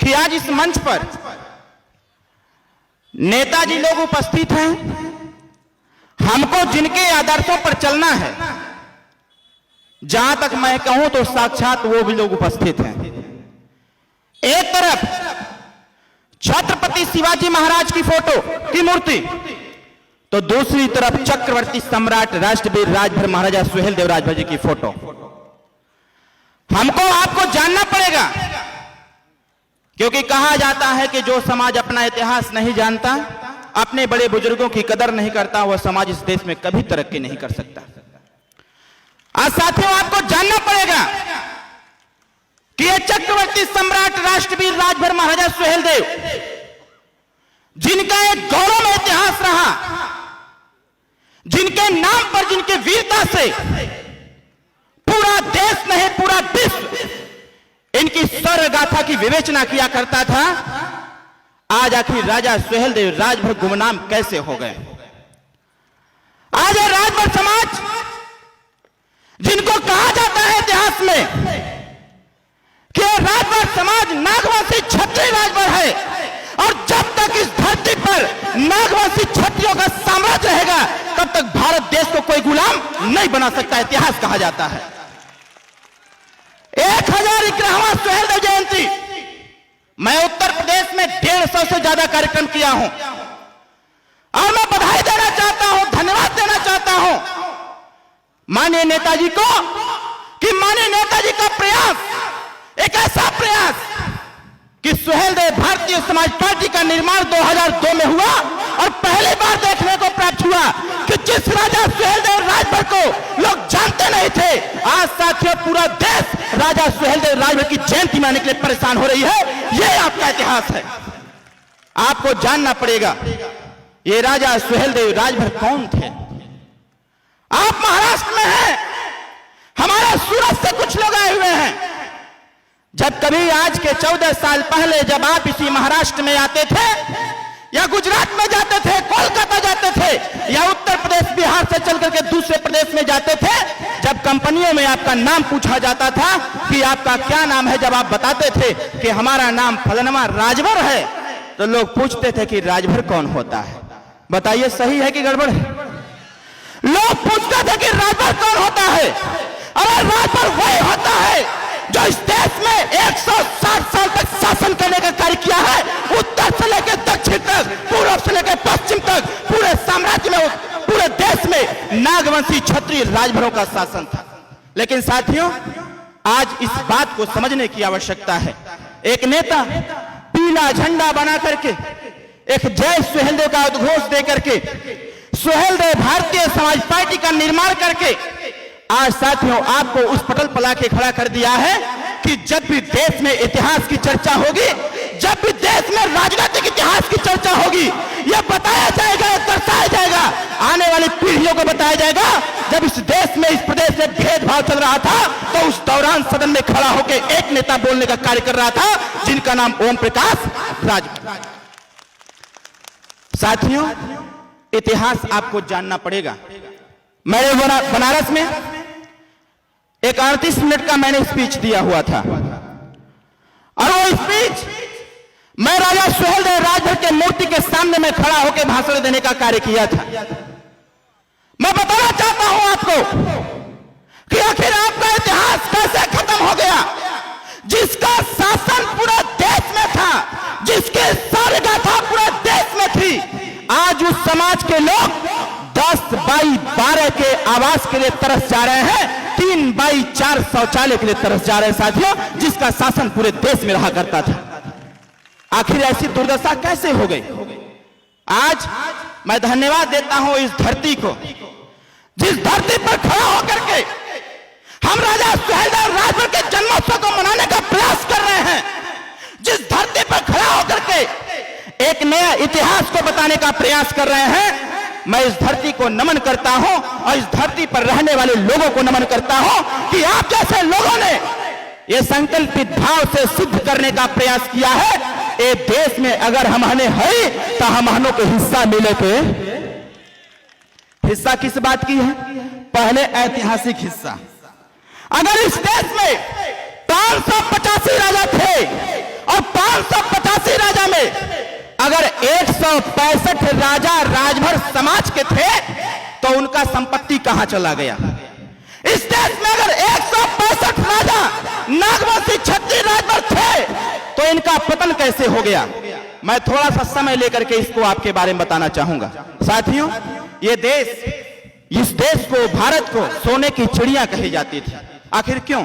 कि आज इस मंच पर नेताजी लोग उपस्थित हैं। हमको जिनके आदर्शों पर चलना है, जहां तक मैं कहूं तो साक्षात वो भी लोग उपस्थित हैं। एक तरफ छत्रपति शिवाजी महाराज की फोटो की मूर्ति, तो दूसरी तरफ चक्रवर्ती सम्राट राष्ट्रवीर राजभर महाराजा सुहेलदेव राजभर जी की फोटो। हमको आपको जानना पड़ेगा, क्योंकि कहा जाता है कि जो समाज अपना इतिहास नहीं जानता, अपने बड़े बुजुर्गों की कदर नहीं करता, वह समाज इस देश में कभी तरक्की नहीं कर सकता। आज साथियों, आपको जानना पड़ेगा कि यह चक्रवर्ती सम्राट राष्ट्रवीर राजभर महाराजा सुहेलदेव, जिनका एक गौरवमय इतिहास रहा, जिनके नाम पर, जिनके वीरता से पूरा देश नहीं पूरा विश्व इनकी शौर्य गाथा की विवेचना किया करता था, आज आखिर राजा सुहेलदेव राजभर गुमनाम कैसे हो गए? आज ये राजभर समाज, जिनको कहा जाता है इतिहास में कि राजभर समाज नागवंशी क्षत्रिय राजभर है, और जब तक इस धरती पर नागवंशी क्षत्रियों का साम्राज्य रहेगा, तब तक भारत देश को कोई गुलाम नहीं बना सकता, इतिहास कहा जाता है। 1051वां सुहेलदेव जयंती मैं उत्तर प्रदेश में 150 से ज्यादा कार्यक्रम किया हूं, और मैं बधाई देना चाहता हूं, धन्यवाद देना चाहता हूं माननीय नेताजी को, कि माननीय नेताजी का प्रयास, एक ऐसा प्रयास कि सुहेलदेव भारतीय समाज पार्टी का निर्माण 2002 में हुआ, और पहली बार देखने को प्राप्त हुआ कि जिस राजा सुहेलदेव राजभर को लोग जानते नहीं थे, आज साथियों पूरा देश राजा सुहेलदेव राजभर की जयंती मनाने के लिए परेशान हो रही है। यह आपका इतिहास है। आपको जानना पड़ेगा ये राजा सुहेलदेव राजभर कौन थे। आप महाराष्ट्र में हैं, हमारे सूरत से कुछ लोग आए हुए हैं। जब कभी आज के 14 साल पहले जब आप इसी महाराष्ट्र में आते थे, या गुजरात में जाते थे, कोलकाता जाते थे, या उत्तर प्रदेश बिहार से चल करके दूसरे प्रदेश में जाते थे, जब कंपनियों में आपका नाम पूछा जाता था कि आपका क्या नाम है, जब आप बताते थे कि हमारा नाम फलनवा राजभर है, तो लोग पूछते थे कि राजभर कौन होता है। बताइए सही है कि गड़बड़ है? लोग पूछते थे कि राजभर कौन होता है। अरे राजभर वही होता है जो इस देश में 160 साल तक शासन करने का कार्य किया है, उत्तर से लेकर दक्षिण तक, पूर्व से लेकर पश्चिम तक, पूरे साम्राज्य में, पूरे देश में नागवंशी क्षत्रिय राजभरों का शासन था। लेकिन साथियों, आज इस बात को समझने की आवश्यकता है। एक नेता पीला झंडा बना करके, एक जय सुहेलदेव का उद्घोष दे करके, सुहेलदेव भारतीय समाज पार्टी का निर्माण करके आज साथियों आपको उस पटल पर लाके खड़ा कर दिया है कि जब भी देश में इतिहास की चर्चा होगी, जब भी देश में राजनीतिक इतिहास की चर्चा होगी, यह बताया जाएगा, दर्शाया जाएगा, आने वाली पीढ़ियों को बताया जाएगा, जब इस देश में, इस प्रदेश में भेदभाव चल रहा था, तो उस दौरान सदन में खड़ा होकर एक नेता बोलने का कार्य कर रहा था, जिनका नाम ओम प्रकाश राजभर। साथियों, इतिहास आपको जानना पड़ेगा। मैंने बनारस में एक 38 मिनट का मैंने स्पीच दिया हुआ था, और वो स्पीच मैं राजा सुहेलदेव राजभर के मूर्ति के सामने में खड़ा होकर भाषण देने का कार्य किया था। मैं बताना चाहता हूं आपको कि आखिर आपका इतिहास कैसे खत्म हो गया, जिसका शासन पूरा देश में था, जिसके शौर्य गाथा पूरे देश में थी। आज उस समाज के लोग 10x12 के आवास के लिए तरस जा रहे हैं, 3x4 शौचालय के लिए तरस जा रहे हैं साथियों, जिसका शासन पूरे देश में रहा करता था। आखिर ऐसी दुर्दशा कैसे हो गई? आज मैं धन्यवाद देता हूं इस धरती को, जिस धरती पर खड़ा होकर के हम राजा सुहेलदेव राजभर के जन्मोत्सव को मनाने का प्रयास कर रहे हैं, जिस धरती पर खड़ा होकर के एक नया इतिहास को बताने का प्रयास कर रहे हैं। मैं इस धरती को नमन करता हूं, और इस धरती पर रहने वाले लोगों को नमन करता हूं कि आप जैसे लोगों ने ये संकल्पित भाव से सिद्ध करने का प्रयास किया है, ये देश में अगर हमने है तो हमनों को हिस्सा मिले थे। हिस्सा किस बात की है? पहले ऐतिहासिक हिस्सा। अगर इस देश में 585 राजा थे और 585 राजा में अगर 165 राजा राजभर समाज के थे तो उनका संपत्ति कहां चला गया? इस देश में अगर 165 राजा नागवंशी क्षत्रिय राजभर थे तो इनका पतन कैसे हो गया? मैं थोड़ा सा समय लेकर के इसको आपके बारे में बताना चाहूंगा। साथियों, ये देश, इस देश को, भारत को सोने की चिड़िया कही जाती थी। आखिर क्यों?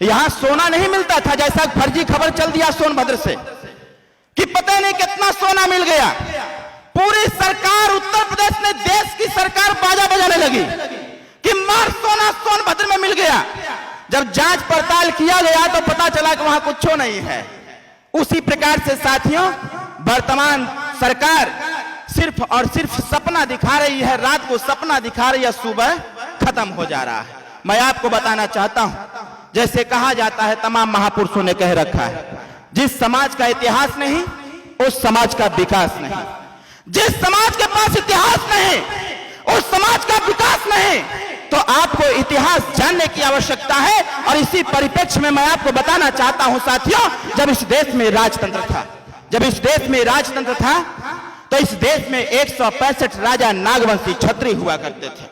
यहां सोना नहीं मिलता था, जैसा फर्जी खबर चल दिया सोनभद्र से कि पता नहीं कितना सोना मिल गया। पूरी सरकार, उत्तर प्रदेश में देश की सरकार बाजा बजाने लगी कि मार सोना सोनभद्र में मिल गया। जब जांच पड़ताल किया गया तो पता चला कि वहां कुछ नहीं है। उसी प्रकार से साथियों, वर्तमान सरकार सिर्फ और सिर्फ सपना दिखा रही है, रात को सपना दिखा रही है, सुबह खत्म हो जा रहा है। मैं आपको बताना चाहता हूं, जैसे कहा जाता है, तमाम महापुरुषों ने कह रखा है, जिस समाज का इतिहास नहीं उस समाज का विकास नहीं। जिस समाज के पास इतिहास नहीं उस समाज का विकास नहीं। तो आपको इतिहास जानने की आवश्यकता है। और इसी परिप्रेक्ष्य में मैं आपको बताना चाहता हूं साथियों, जब इस देश में राजतंत्र था, जब इस देश में राजतंत्र था तो इस देश में 165 राजा नागवंशी क्षत्रिय हुआ करते थे।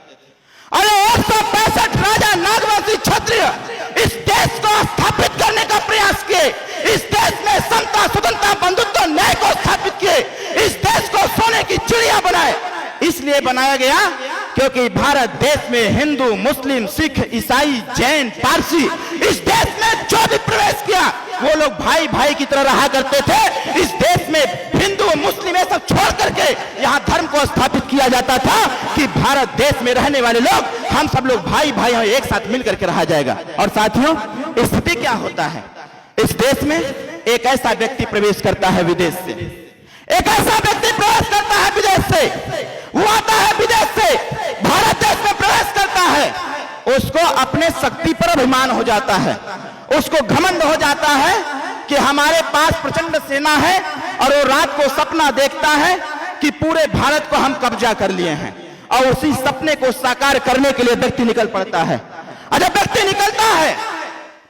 अरे 165 राजा नागवंशी क्षत्रिय इस देश को स्थापित करने का प्रयास किए। इस देश में समता, स्वतंत्रता, बंधुत्व, न्याय को स्थापित किए। इस देश को सोने की चिड़िया बनाए। इसलिए बनाया गया क्योंकि भारत देश में हिंदू, मुस्लिम, सिख, ईसाई, जैन, पारसी इस देश में जो भी प्रवेश किया वो लोग भाई भाई की तरह रहा करते थे। इस देश में हिंदू, मुस्लिम ये सब छोड़ करके यहाँ धर्म को स्थापित किया जाता था कि भारत देश में रहने वाले लोग, हम सब लोग भाई भाई हैं, एक साथ मिल करके रहा जाएगा। और साथियों, स्थिति क्या होता है? इस देश में एक ऐसा व्यक्ति प्रवेश करता है विदेश से, एक ऐसा व्यक्ति प्रवेश करता है विदेश से, वो आता है विदेश से, भारत देश में प्रवेश करता है। उसको अपने शक्ति पर अभिमान हो जाता है, उसको घमंड हो जाता है कि हमारे पास प्रचंड सेना है। और वो रात को सपना देखता है कि पूरे भारत को हम कब्जा कर लिए हैं। और उसी सपने को साकार करने के लिए व्यक्ति निकल पड़ता है। और जब व्यक्ति निकलता है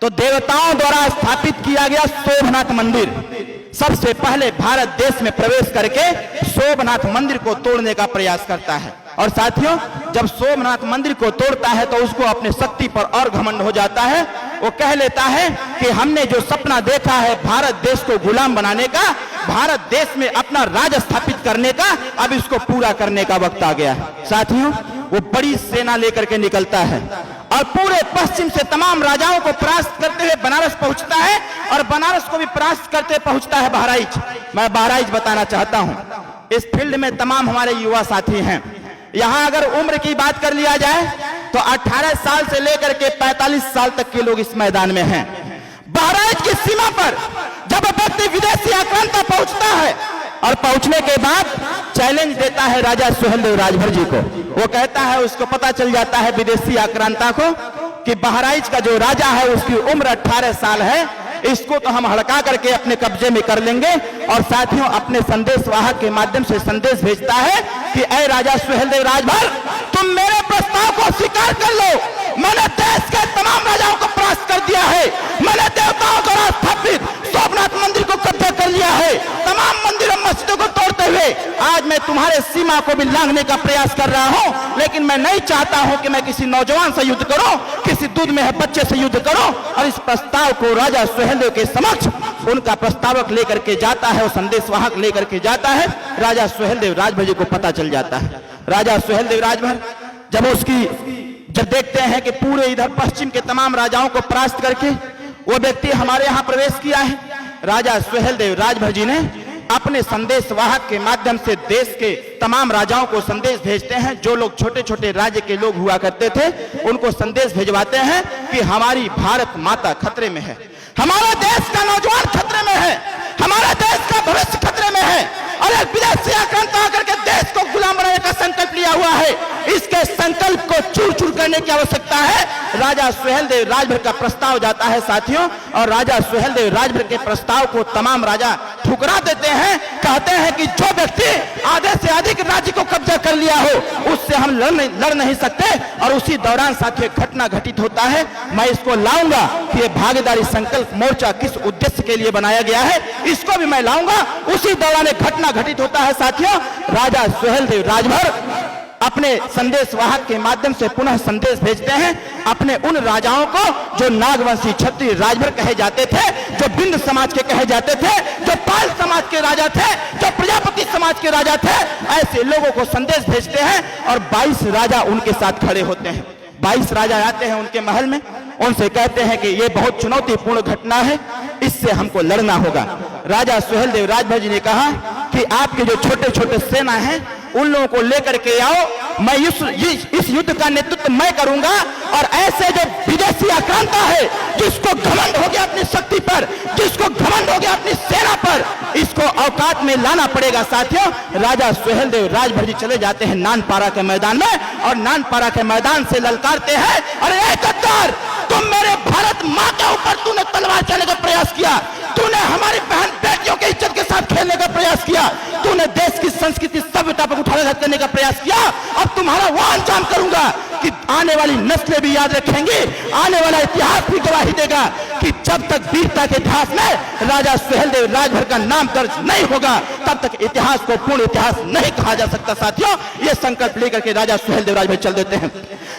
तो देवताओं द्वारा स्थापित किया गया सोमनाथ मंदिर सबसे पहले भारत देश में प्रवेश करके सोमनाथ मंदिर को तोड़ने का प्रयास करता है। और साथियों, जब सोमनाथ मंदिर को तोड़ता है तो उसको अपने शक्ति पर और घमंड हो जाता है। वो कह लेता है कि हमने जो सपना देखा है भारत देश को गुलाम बनाने का, भारत देश में अपना राज स्थापित करने का, अब इसको पूरा करने का वक्त आ गया है। साथियों, वो बड़ी सेना लेकर के निकलता है और पूरे पश्चिम से तमाम राजाओं को परास्त करते हुए बनारस पहुंचता है और बनारस को भी परास्त करते पहुंचता है बहराइच। मैं बहराइच बताना चाहता हूं, इस फील्ड में तमाम हमारे युवा साथी हैं। यहां अगर उम्र की बात कर लिया जाए तो 18 साल से लेकर के 45 साल तक के लोग इस मैदान में हैं। बहराइच की सीमा पर जब व्यक्ति विदेशी आक्रांता पहुंचता है और पहुंचने के बाद चैलेंज देता है राजा सुहेलदेव राजभर जी को, वो कहता है, उसको पता चल जाता है विदेशी आक्रांता को कि बहराइच का जो राजा है उसकी उम्र 18 साल है, इसको तो हम हड़का करके अपने कब्जे में कर लेंगे। और साथियों, अपने संदेशवाहक के माध्यम से संदेश भेजता है कि ऐ राजा सुहेलदेव राजभर, तुम मेरे प्रस्ताव को स्वीकार कर लो। मैंने देश के तमाम राजाओं को परास्त कर दिया है, मैंने देवताओं द्वारा स्थापित सोमनाथ मंदिर को कब्जा कर लिया है, तमाम मंदिरों मस्जिदों को तोड़ते हुए आज मैं तुम्हारे सीमा को भी लांघने का प्रयास कर रहा हूं। लेकिन मैं नहीं चाहता हूं कि मैं किसी नौजवान से युद्ध करूं, किसी दूध में है बच्चे से युद्ध करूं। और इस प्रस्ताव को राजा सुहेलदेव के समक्ष उनका प्रस्तावक लेकर के जाता है और संदेशवाहक लेकर के जाता है। राजा सुहेलदेव राजभर जी को पता चल जाता है। राजा सुहेलदेव राजभर जब देखते हैं कि पूरे इधर पश्चिम के तमाम राजाओं को परास्त करके वो व्यक्ति हमारे यहां प्रवेश किया है, राजा सुहेलदेव राजभर जी ने अपने संदेशवाहक के माध्यम से देश के तमाम राजाओं को संदेश भेजते हैं। जो लोग छोटे छोटे राज्य के लोग हुआ करते थे उनको संदेश भेजवाते हैं कि हमारी भारत माता खतरे में है, हमारा देश का नौजवान खतरे में है, हमारा देश का भविष्य खतरे में है। और एक विदेशी आक्रांता आकर के देश को गुलाम बनाने का संकल्प लिया हुआ है। इसके संकल्प को चूर चूर करने की आवश्यकता है। राजा सुहेलदेव राजभर का प्रस्ताव जाता है साथियों, और राजा सुहेलदेव राजभर के प्रस्ताव को तमाम राजा ठुकरा देते हैं, कहते हैं कि जो व्यक्ति आधे से अधिक राज्य को कब्जा कर लिया हो उससे हम लड़ नहीं सकते। और उसी दौरान साथियों घटना घटित होता है। मैं इसको लाऊंगा कि ये भागीदारी संकल्प मोर्चा किस उद्देश्य के लिए बनाया गया है, इसको भी मैं लाऊंगा। उसी दौरान एक घटना घटित होता है साथियों, राजा सुहेलदेव राजभर अपने संदेशवाहक के माध्यम से पुनः संदेश भेजते हैं अपने उन राजाओं को जो नागवंशी क्षत्रिय राजभर कहे जाते थे, जो बिंद समाज के कहे जाते थे, जो पाल समाज के राजा थे, जो प्रजापति समाज के राजा थे। ऐसे लोगों को संदेश भेजते हैं और 22 राजा उनके साथ खड़े होते हैं। 22 राजा आते हैं उनके महल में, उनसे कहते हैं कि ये बहुत चुनौतीपूर्ण घटना है, इससे हमको लड़ना होगा। राजा सुहेलदेव राजभर जी ने कहा कि आपके जो छोटे छोटे सेना हैं उन लोगों को लेकर के आओ, मैं इस युद्ध का नेतृत्व मैं करूंगा। और ऐसे जो विदेशी आक्रांता है, जिसको घमंड हो गया अपनी शक्ति पर, जिसको घमंड हो गया अपनी सेना पर, इसको औकात में लाना पड़ेगा। साथियों राजा सुहेलदेव राजभर जी चले जाते हैं नानपारा के मैदान में और नानपारा के मैदान से ललकारते हैं, अरे गद्दार, तुम मेरे भारत माँ के ऊपर तूने तलवार चलाने का प्रयास किया, तूने हमारी बहन बेटियों की इज्जत के साथ खेलने का प्रयास किया, तूने देश की संस्कृति सभ्यता पर उठाघात करने का प्रयास किया। अब तुम्हारा वो अंजाम करूंगा कि आने वाली नस्लें भी याद रखेंगी, आने वाला इतिहास भी गवाही देगा कि जब तक वीरता के इतिहास में राजा सुहेलदेव राजभर का नाम दर्ज नहीं होगा तब तक इतिहास को पूर्ण इतिहास नहीं कहा जा सकता। साथियों ये संकल्प लेकर के राजा सुहेलदेव राजभर चल देते हैं।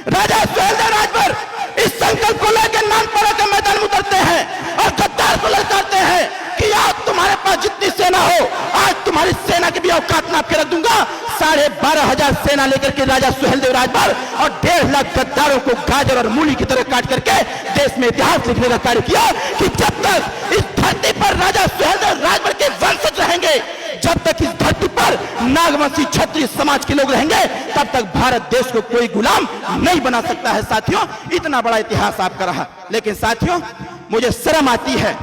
राजा सुहेलदेव राजभर इस संकल्प को लेकर नानपारा के मैदान में उतरते हैं और गद्दार को ललकारते हैं कि आज तुम्हारे पास जितनी सेना हो, आज तुम्हारी सेना की भी औकात नाप के रख दूंगा। 12,500 सेना लेकर के राजा सुहेलदेव राजभर और 1.5 लाख गद्दारों को गाजर और मूली की तरह काट करके देश में इतिहास लिखने का कार्य किया कि जब तक इस धरती पर राजा सुहेलदेव राजभर के वंशज रहेंगे, जब तक इस धरती पर नागवंशी क्षत्रिय समाज के लोग रहेंगे, तब तक भारत देश को कोई गुलाम नहीं बना सकता है। साथियों इतना बड़ा इतिहास आपका रहा, लेकिन साथियों मुझे शर्म आती है,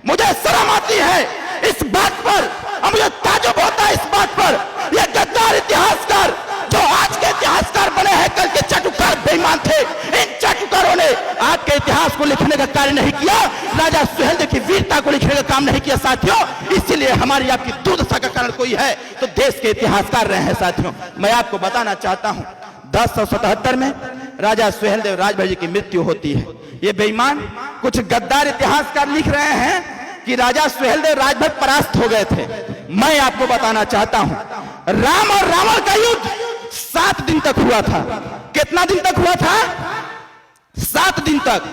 मुझे शर्म आती है इस बात पर और मुझे ताज्जुब होता है इस बात पर, ये गद्दार इतिहासकार जो आज के इतिहासकार बने हैं कल के चाटुकार बेईमान थे, इन चाटुकारों ने आज के इतिहास को लिखने का कार्य नहीं किया, राजा सुहेलदेव की वीरता को लिखने का काम नहीं किया। साथियों इसीलिए हमारी आपकी दुर्दशा का कारण कोई है तो देश के इतिहासकार रहे हैं। साथियों मैं आपको बताना चाहता हूं 1077 में राजा सुहेलदेव राजभर जी की मृत्यु होती है। ये बेईमान कुछ गद्दार इतिहासकार लिख रहे हैं कि राजा सुहेलदेव राजभर परास्त हो गए थे। मैं आपको बताना चाहता हूं राम और रावण का युद्ध 7 दिन तक हुआ था। कितना दिन तक हुआ था? 7 दिन तक।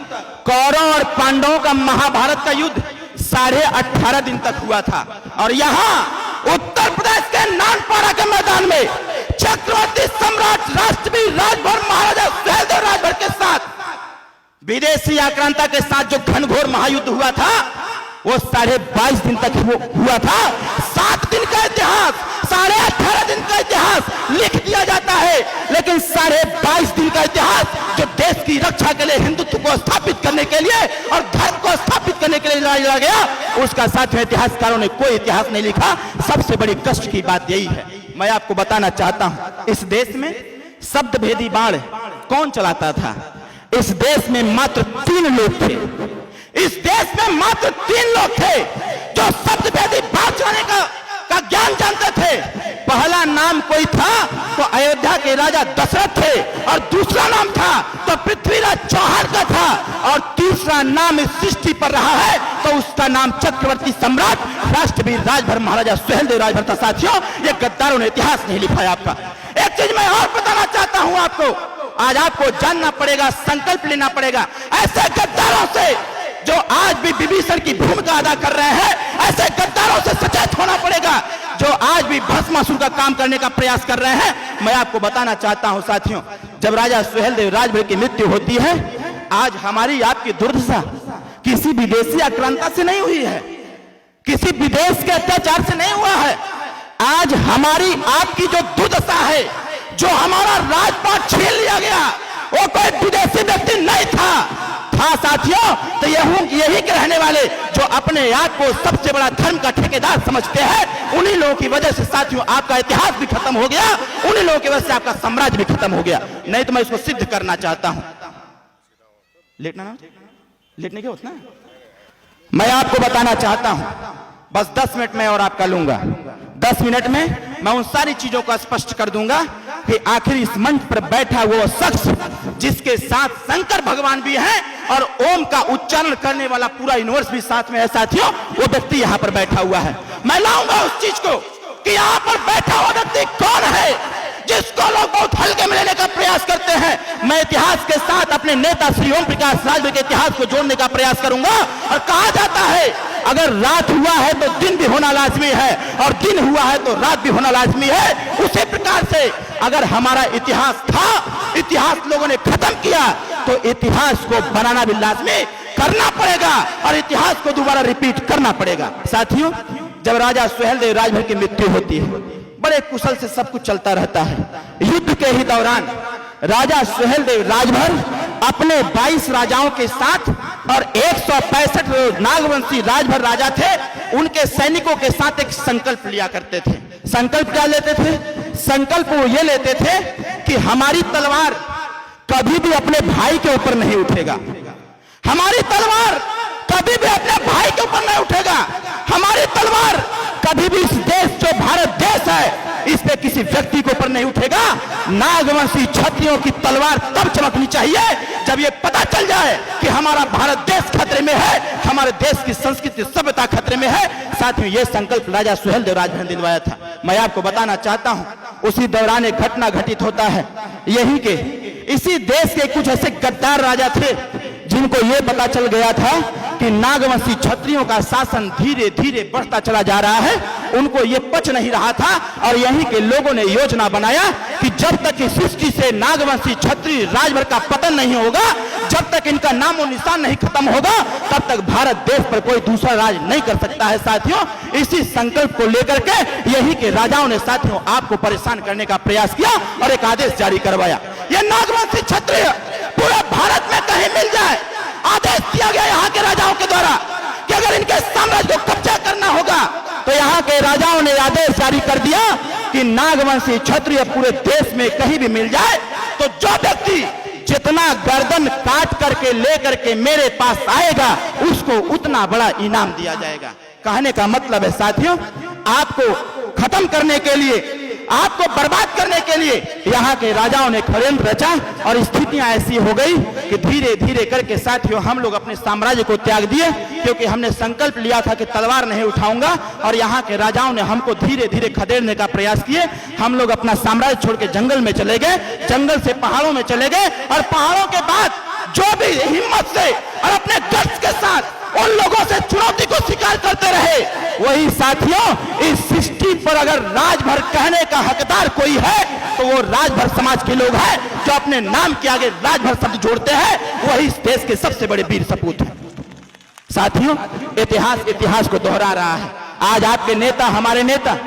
कौरव और पांडवों का महाभारत का युद्ध 18.5 दिन तक हुआ था। और यहां उत्तर प्रदेश के नानपारा के मैदान में चक्रवर्ती सम्राट राष्ट्रवीर राजभर महाराजा सुहेलदेव राजभर के साथ विदेशी आक्रांता के साथ जो घनघोर महायुद्ध हुआ था वो 22.5 दिन तक हुआ था। 7 दिन का इतिहास, 18.5 दिन का इतिहास लिख दिया जाता है, लेकिन 22.5 दिन का इतिहास जो देश की रक्षा के लिए, हिंदुत्व को स्थापित करने के लिए और धर्म को स्थापित करने के लिए लड़ा गया, उसका साथियों इतिहासकारों ने कोई इतिहास नहीं लिखा। सबसे बड़ी कष्ट की बात यही है। मैं आपको बताना चाहता हूं इस देश में शब्द भेदी बाण कौन चलाता था? इस देश में मात्र 3 लोग थे। इस देश में मात्र 3 लोग थे जो शब्द भेदी बाण चलाने का ज्ञान जानते थे। पहला नाम कोई था तो अयोध्या के राजा दशरथ थे, और दूसरा नाम था तो पृथ्वीराज चौहान का था, और तीसरा नाम इस सृष्टि पर रहा है तो उसका नाम चक्रवर्ती सम्राट राष्ट्रवीर राजभर महाराजा सुहेलदेव राजभर था। साथियों ये गद्दारों ने इतिहास नहीं लिखा है आपका। एक चीज मैं और बताना चाहता हूं आपको, आज आपको जानना पड़ेगा, संकल्प लेना पड़ेगा ऐसे गद्दारों से जो आज भी विभीषण की भूमिका अदा कर रहे हैं। ऐसे गद्दारों से सचेत होना पड़ेगा जो आज भी भस्मासुर का काम करने का प्रयास कर रहे हैं। मैं आपको बताना चाहता हूं साथियों, जब राजा सुहेलदेव राजभर की मृत्यु होती है, आज हमारी आपकी दुर्दशा किसी विदेशी आक्रांता से नहीं हुई है, किसी विदेश के अत्याचार से नहीं हुआ है। आज हमारी आपकी जो दुर्दशा है, जो हमारा राजपाट छीन लिया गया, वो कोई विदेशी व्यक्ति नहीं था साथियों। तो यही के रहने वाले जो अपने आप को सबसे बड़ा धर्म का ठेकेदार समझते हैं, उन्हीं लोगों की वजह से साथियों आपका इतिहास भी खत्म हो गया, उन्हीं लोगों की वजह से आपका साम्राज्य भी खत्म हो गया। नहीं तो मैं इसको सिद्ध करना चाहता हूं। लेटना ना, लेटने के होता ना। मैं आपको बताना चाहता हूं बस 10 मिनट में और आपका लूंगा। 10 मिनट में मैं उन सारी चीजों को स्पष्ट कर दूंगा कि आखिर इस मंच पर बैठा वो शख्स जिसके साथ शंकर भगवान भी हैं और ओम का उच्चारण करने वाला पूरा यूनिवर्स भी साथ में है साथियों, वो व्यक्ति यहाँ पर बैठा हुआ है। मैं लाऊंगा उस चीज को कि यहाँ पर बैठा हुआ व्यक्ति कौन है जिसको लोग बहुत हल्के में लेने का प्रयास करते हैं। मैं इतिहास के साथ अपने नेता श्री ओम प्रकाश राजभर के इतिहास को जोड़ने का प्रयास करूंगा। और कहा जाता है अगर रात हुआ है तो दिन भी होना लाजमी है और दिन हुआ है तो रात भी होना लाजमी है। उसी प्रकार से अगर हमारा इतिहास था, इतिहास लोगों ने खत्म किया, तो इतिहास को बनाना भी लाजमी करना पड़ेगा और इतिहास को दोबारा रिपीट करना पड़ेगा। साथियों, जब राजा सुहेलदेव राजभर की मृत्यु होती है, बड़े कुशल से सब कुछ चलता रहता है। युद्ध के ही दौरान राजा सुहेलदेव राजभर अपने 22 राजाओं के साथ और 165 नागवंशी राजभर राजा थे, उनके सैनिकों के साथ एक संकल्प लिया करते थे। संकल्प क्या लेते थे? संकल्प वो ये लेते थे कि हमारी तलवार कभी भी अपने भाई के ऊपर नहीं उठेगा, हमारी तलवार कभी भी अपने भाई के ऊपर नहीं उठेगा, हमारी तलवार कभी भी इस देश जो भारत देश है इस पे किसी व्यक्ति के ऊपर नहीं उठेगा। नागवंशी क्षत्रियों की तलवार तब चमकनी चाहिए जब ये पता चल जाए कि हमारा भारत देश खतरे में है, हमारे देश की संस्कृति सभ्यता खतरे में है। साथ में ये संकल्प राजा सुहेलदेव राजभर ने दिलवाया था। मैं आपको बताना चाहता हूं, उसी दौरान एक घटना घटित होता है। यही के इसी देश के कुछ ऐसे गद्दार राजा थे जिनको यह पता चल गया था कि नागवंशी क्षत्रियों का शासन धीरे धीरे बढ़ता चला जा रहा है, उनको ये पच नहीं रहा था और यहीं के लोगों ने योजना बनाया कि जब तक इस सृष्टि से नागवंशी क्षत्रिय राजभर का पतन नहीं होगा, जब तक इनका नामो निशान नहीं खत्म होगा, तब तक भारत देश पर कोई दूसरा राज नहीं कर सकता है। साथियों, इसी संकल्प को लेकर के यहीं के राजाओं ने साथियों आपको परेशान करने का प्रयास किया और एक आदेश जारी करवाया। ये नागवंशी क्षत्रिय पूरे भारत में कहीं मिल जाए, आदेश दिया गया यहाँ के राजाओं के द्वारा कि अगर इनके साम्राज्य को कब्जा करना होगा तो यहाँ के राजाओं ने आदेश जारी कर दिया कि नागवंशी क्षत्रिय पूरे देश में कहीं भी मिल जाए तो जो व्यक्ति जितना गर्दन काट करके लेकर के मेरे पास आएगा उसको उतना बड़ा इनाम दिया जाएगा। कहने का मतलब है साथियों, आपको खत्म करने के लिए, आपको बर्बाद करने के लिए यहाँ के राजाओं ने षड्यंत्र रचा और स्थितियां ऐसी हो गई कि धीरे धीरे करके साथियों हम लोग अपने साम्राज्य को त्याग दिए, क्योंकि हमने संकल्प लिया था कि तलवार नहीं उठाऊंगा और यहाँ के राजाओं ने हमको धीरे धीरे खदेड़ने का प्रयास किए। हम लोग अपना साम्राज्य छोड़ के जंगल में चले गए, जंगल से पहाड़ों में चले गए और पहाड़ों के बाद जो भी हिम्मत से और अपने गट्स के साथ उन लोगों से चुनौती को स्वीकार करते रहे, वही साथियों इस सृष्टि पर अगर राजभर कहने का हकदार कोई है तो वो राजभर समाज के लोग हैं जो अपने नाम के आगे राजभर शब्द जोड़ते हैं, वही इस देश के सबसे बड़े वीर सपूत हैं। साथियों, इतिहास को दोहरा रहा है। आज आपके नेता, हमारे नेता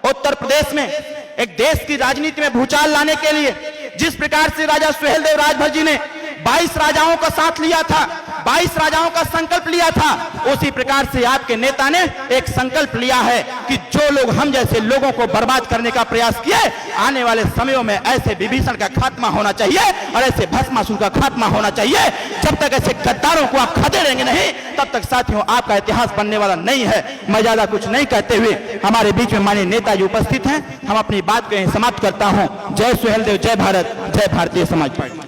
उत्तर प्रदेश में एक देश की राजनीति में भूचाल लाने के लिए जिस प्रकार से राजा सुहेलदेव राजभर जी ने 22 राजाओं का साथ लिया था, 22 राजाओं का संकल्प लिया था, उसी प्रकार से आपके नेता ने एक संकल्प लिया है कि जो लोग हम जैसे लोगों को बर्बाद करने का प्रयास किए, आने वाले समयों में ऐसे विभीषण का खात्मा होना चाहिए और ऐसे भस्मासुर का खात्मा होना चाहिए। जब तक ऐसे गद्दारों को आप खदेड़ेंगे नहीं, तब तक साथियों आपका इतिहास बनने वाला नहीं है। मैं ज्यादा कुछ नहीं कहते हुए हमारे बीच में माननीय नेताजी उपस्थित हैं, हम अपनी बात को यहीं समाप्त करता हूं। जय सुहेलदेव, जय भारत, जय भारतीय समाज पार्टी।